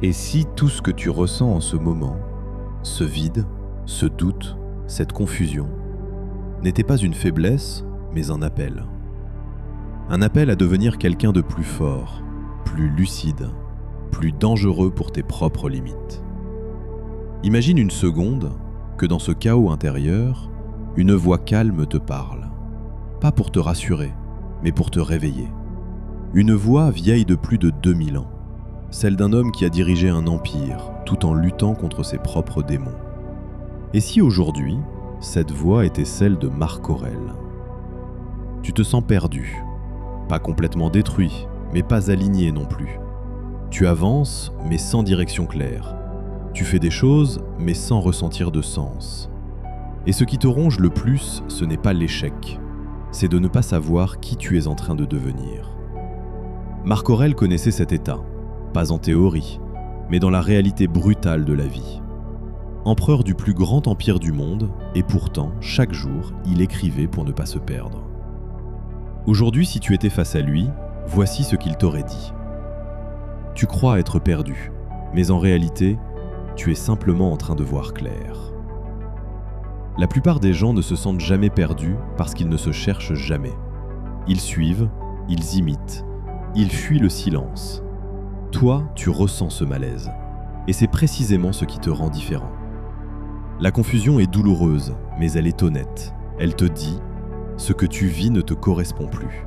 Et si tout ce que tu ressens en ce moment, ce vide, ce doute, cette confusion, n'était pas une faiblesse, mais un appel? Un appel à devenir quelqu'un de plus fort, plus lucide, plus dangereux pour tes propres limites. Imagine une seconde que dans ce chaos intérieur, une voix calme te parle. Pas pour te rassurer, mais pour te réveiller. Une voix vieille de plus de 2000 ans. Celle d'un homme qui a dirigé un empire tout en luttant contre ses propres démons. Et si aujourd'hui, cette voix était celle de Marc Aurèle? Tu te sens perdu, pas complètement détruit, mais pas aligné non plus. Tu avances, mais sans direction claire. Tu fais des choses, mais sans ressentir de sens. Et ce qui te ronge le plus, ce n'est pas l'échec, c'est de ne pas savoir qui tu es en train de devenir. Marc Aurèle connaissait cet état, pas en théorie, mais dans la réalité brutale de la vie. Empereur du plus grand empire du monde, et pourtant, chaque jour, il écrivait pour ne pas se perdre. Aujourd'hui, si tu étais face à lui, voici ce qu'il t'aurait dit. Tu crois être perdu, mais en réalité, tu es simplement en train de voir clair. La plupart des gens ne se sentent jamais perdus parce qu'ils ne se cherchent jamais. Ils suivent, ils imitent, ils fuient le silence. Toi, tu ressens ce malaise, et c'est précisément ce qui te rend différent. La confusion est douloureuse, mais elle est honnête. Elle te dit « ce que tu vis ne te correspond plus ».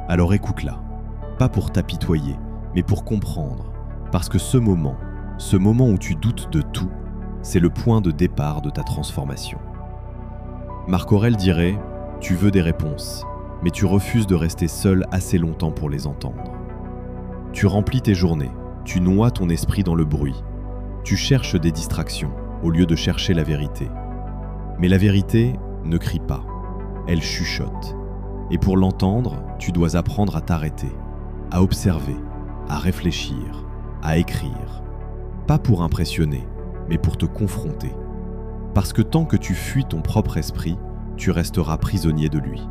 Alors écoute-la, pas pour t'apitoyer, mais pour comprendre, parce que ce moment où tu doutes de tout, c'est le point de départ de ta transformation. Marc Aurèle dirait « tu veux des réponses, mais tu refuses de rester seul assez longtemps pour les entendre. Tu remplis tes journées, tu noies ton esprit dans le bruit, tu cherches des distractions au lieu de chercher la vérité. Mais la vérité ne crie pas, elle chuchote. Et pour l'entendre, tu dois apprendre à t'arrêter, à observer, à réfléchir, à écrire. Pas pour impressionner, mais pour te confronter. Parce que tant que tu fuis ton propre esprit, tu resteras prisonnier de lui.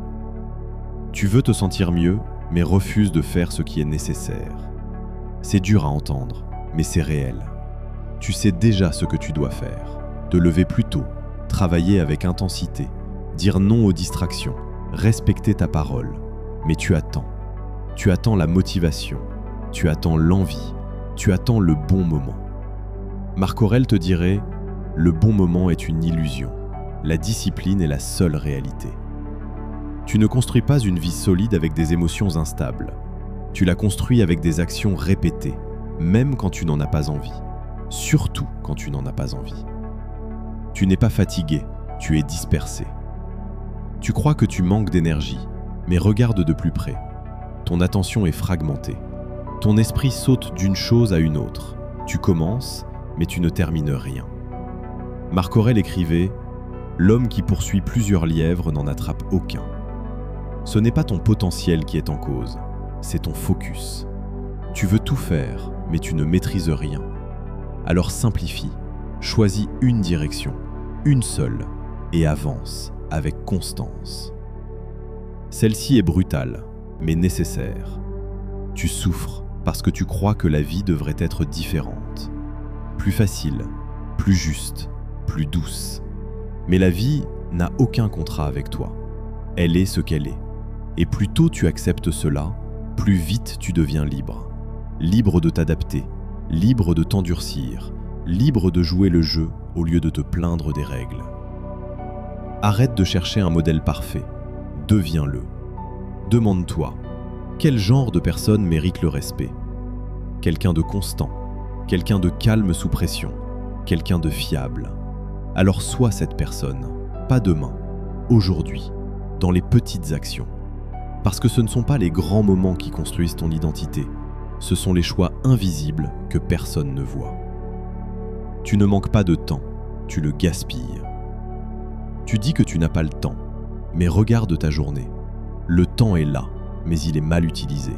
Tu veux te sentir mieux, mais refuses de faire ce qui est nécessaire. C'est dur à entendre, mais c'est réel. Tu sais déjà ce que tu dois faire. Te lever plus tôt, travailler avec intensité, dire non aux distractions, respecter ta parole. Mais tu attends. Tu attends la motivation, tu attends l'envie, tu attends le bon moment. Marc Aurèle te dirait « le bon moment est une illusion, la discipline est la seule réalité ». Tu ne construis pas une vie solide avec des émotions instables. Tu la construis avec des actions répétées, même quand tu n'en as pas envie. Surtout quand tu n'en as pas envie. Tu n'es pas fatigué, tu es dispersé. Tu crois que tu manques d'énergie, mais regarde de plus près. Ton attention est fragmentée. Ton esprit saute d'une chose à une autre. Tu commences, mais tu ne termines rien. Marc Aurèle écrivait « L'homme qui poursuit plusieurs lièvres n'en attrape aucun ». Ce n'est pas ton potentiel qui est en cause, c'est ton focus. Tu veux tout faire, mais tu ne maîtrises rien. Alors simplifie, choisis une direction, une seule, et avance avec constance. Celle-ci est brutale, mais nécessaire. Tu souffres parce que tu crois que la vie devrait être différente. Plus facile, plus juste, plus douce. Mais la vie n'a aucun contrat avec toi. Elle est ce qu'elle est. Et plus tôt tu acceptes cela, plus vite tu deviens libre. Libre de t'adapter, libre de t'endurcir, libre de jouer le jeu au lieu de te plaindre des règles. Arrête de chercher un modèle parfait, deviens-le. Demande-toi, quel genre de personne mérite le respect? Quelqu'un de constant, quelqu'un de calme sous pression, quelqu'un de fiable. Alors sois cette personne, pas demain, aujourd'hui, dans les petites actions. Parce que ce ne sont pas les grands moments qui construisent ton identité, ce sont les choix invisibles que personne ne voit. Tu ne manques pas de temps, tu le gaspilles. Tu dis que tu n'as pas le temps, mais regarde ta journée. Le temps est là, mais il est mal utilisé.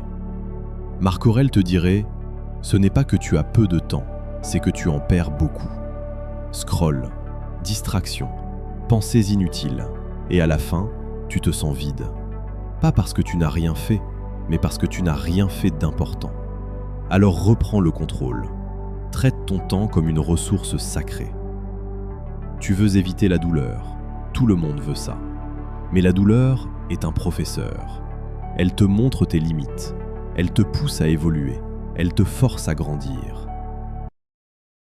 Marc Aurèle te dirait « Ce n'est pas que tu as peu de temps, c'est que tu en perds beaucoup. » Scroll, distraction, pensées inutiles, et à la fin, tu te sens vide. Pas parce que tu n'as rien fait, mais parce que tu n'as rien fait d'important. Alors reprends le contrôle. traite ton temps comme une ressource sacrée. Tu veux éviter la douleur, tout le monde veut ça. Mais la douleur est un professeur. Elle te montre tes limites, elle te pousse à évoluer, elle te force à grandir.